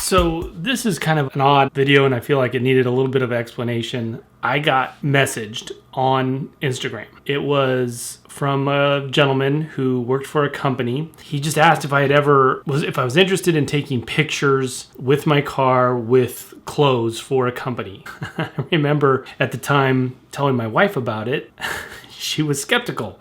So this is kind of an odd video and I feel like it needed a little bit of explanation. I got messaged on Instagram. It was from a gentleman who worked for a company. He just asked if I was interested in taking pictures with my car with clothes for a company. I remember at the time telling my wife about it. She was skeptical,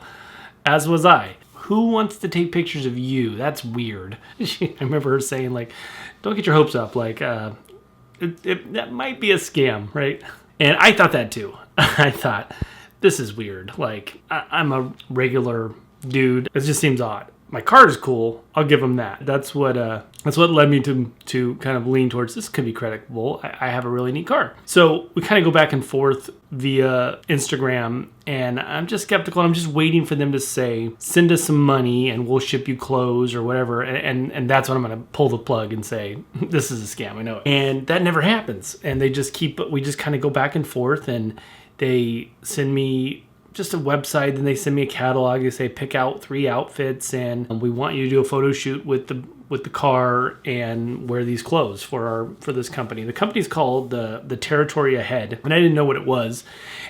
as was I. Who wants to take pictures of you? That's weird. I remember her saying, like, don't get your hopes up. Like, that might be a scam, right? And I thought that too. I thought, this is weird. Like, I'm a regular dude. It just seems odd. My car is cool. I'll give him that. That's what led me to kind of lean towards this could be credible. I have a really neat car. So we kind of go back and forth via Instagram, and I'm just skeptical. I'm just waiting for them to say, send us some money and we'll ship you clothes or whatever. And that's when I'm going to pull the plug and say, this is a scam. I know it. And that never happens. And we just kind of go back and forth, and they send me just a website, then they send me a catalog. They say pick out 3 outfits, and we want you to do a photo shoot with the car and wear these clothes for this company. The company's called the Territory Ahead, and I didn't know what it was.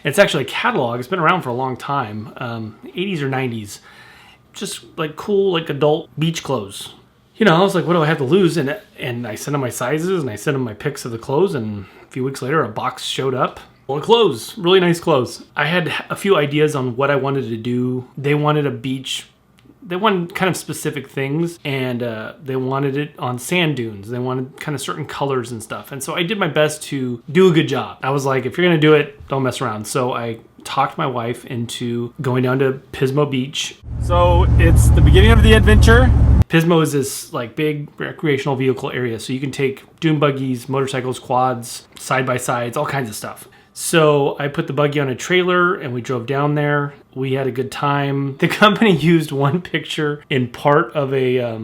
It's actually a catalog. It's been around for a long time, 80s or 90s. Just like cool, like adult beach clothes. You know, I was like, what do I have to lose? And I sent them my sizes, and I sent them my pics of the clothes, and a few weeks later, a box showed up. Well, clothes, really nice clothes. I had a few ideas on what I wanted to do. They wanted a beach. They wanted kind of specific things, and they wanted it on sand dunes. They wanted kind of certain colors and stuff. And so I did my best to do a good job. I was like, if you're going to do it, don't mess around. So I talked my wife into going down to Pismo Beach. So it's the beginning of the adventure. Pismo is this like big recreational vehicle area. So you can take dune buggies, motorcycles, quads, side-by-sides, all kinds of stuff. So I put the buggy on a trailer and we drove down there. We had a good time. The company used one picture in part of a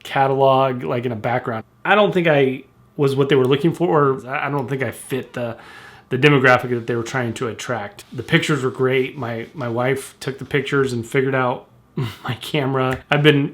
catalog, like in a background. I don't think I was what they were looking for, or I don't think I fit the demographic that they were trying to attract. The pictures were great. My wife took the pictures and figured out my camera. I've been,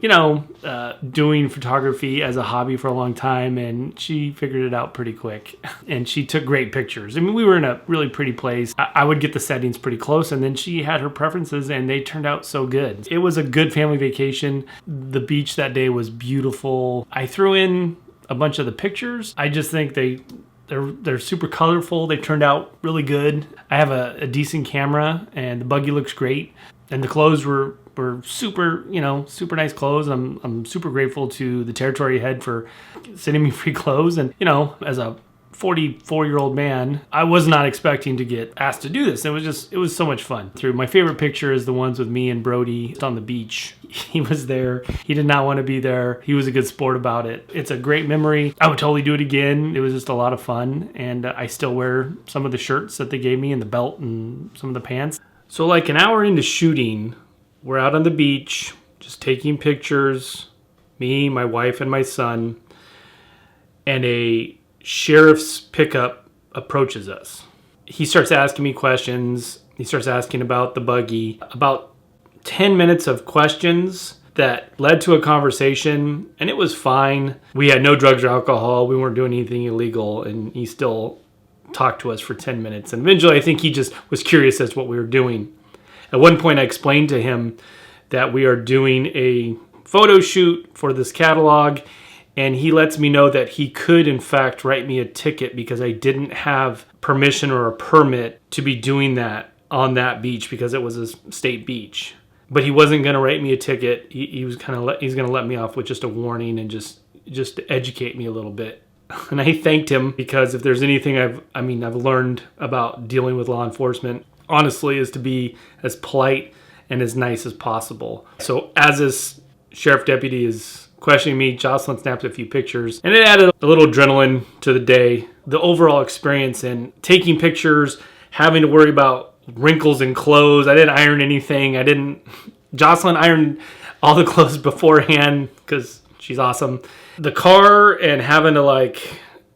doing photography as a hobby for a long time, and she figured it out pretty quick. And she took great pictures. I mean, we were in a really pretty place. I would get the settings pretty close, and then she had her preferences, and they turned out so good. It was a good family vacation. The beach that day was beautiful. I threw in a bunch of the pictures. I just think they're super colorful. They turned out really good. I have a decent camera, and the buggy looks great. And the clothes were super, super nice clothes. I'm super grateful to the Territory Head for sending me free clothes. And, as a 44-year-old man, I was not expecting to get asked to do this. It was so much fun. My favorite picture is the ones with me and Brody on the beach. He was there. He did not want to be there. He was a good sport about it. It's a great memory. I would totally do it again. It was just a lot of fun. And I still wear some of the shirts that they gave me and the belt and some of the pants. So like an hour into shooting, we're out on the beach, just taking pictures, me, my wife, and my son, and a sheriff's pickup approaches us. He starts asking me questions. He starts asking about the buggy. About 10 minutes of questions that led to a conversation, and it was fine. We had no drugs or alcohol. We weren't doing anything illegal, and he still talked to us for 10 minutes. And eventually, I think he just was curious as to what we were doing. At one point, I explained to him that we are doing a photo shoot for this catalog, and he lets me know that he could, in fact, write me a ticket because I didn't have permission or a permit to be doing that on that beach because it was a state beach. But he wasn't going to write me a ticket. He's going to let me off with just a warning and just to educate me a little bit. And I thanked him because if there's anything I've learned about dealing with law enforcement, honestly, is to be as polite and as nice as possible. So as this sheriff deputy is questioning me, Jocelyn snaps a few pictures, and it added a little adrenaline to the day. The overall experience in taking pictures, having to worry about wrinkles in clothes. I didn't iron anything. Jocelyn ironed all the clothes beforehand because she's awesome. The car and having to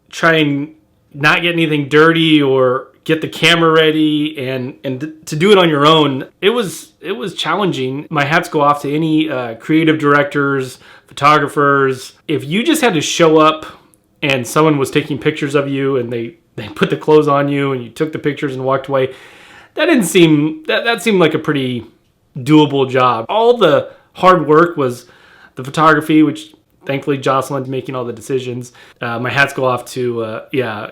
try and not get anything dirty or get the camera ready and to do it on your own, it was challenging. My hats go off to any creative directors, photographers. If you just had to show up and someone was taking pictures of you and they put the clothes on you and you took the pictures and walked away, that seemed like a pretty doable job. All the hard work was the photography, which thankfully Jocelyn's making all the decisions. My hats go off to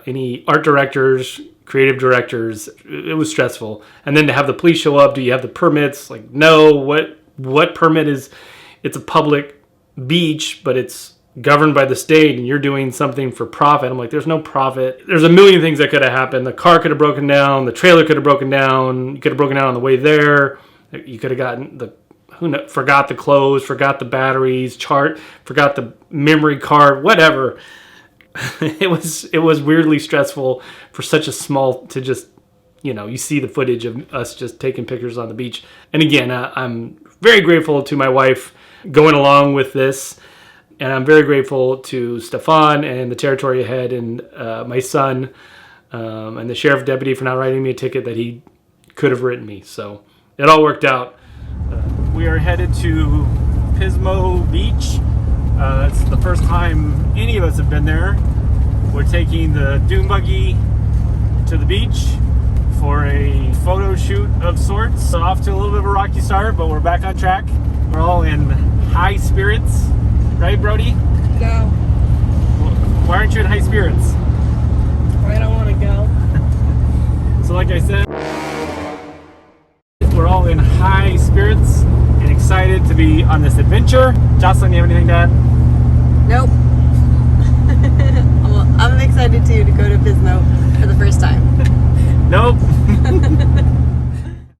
any art directors, creative directors. It was stressful. And then to have the police show up, do you have the permits? Like, no, what permit is? It's a public beach, but it's governed by the state, and you're doing something for profit. I'm like, there's no profit. There's a million things that could have happened. The car could have broken down. The trailer could have broken down. You could have broken down on the way there. You could have gotten forgot the clothes, forgot the batteries, forgot the memory card, whatever. It was weirdly stressful for such a small, to just, you see the footage of us just taking pictures on the beach. And again, I'm very grateful to my wife going along with this. And I'm very grateful to Stefan and the territory head and my son and the sheriff deputy for not writing me a ticket that he could have written me. So it all worked out. We are headed to Pismo Beach. It's the first time any of us have been there. We're taking the Dune Buggy to the beach for a photo shoot of sorts. So off to a little bit of a rocky start, but we're back on track. We're all in high spirits. Right, Brody? No. Why aren't you in high spirits? I don't want to go. So like I said, we're all in high spirits and excited to be on this adventure. Jocelyn, you have anything to add? Nope. Well, I'm excited too to go to Pismo for the first time. Nope.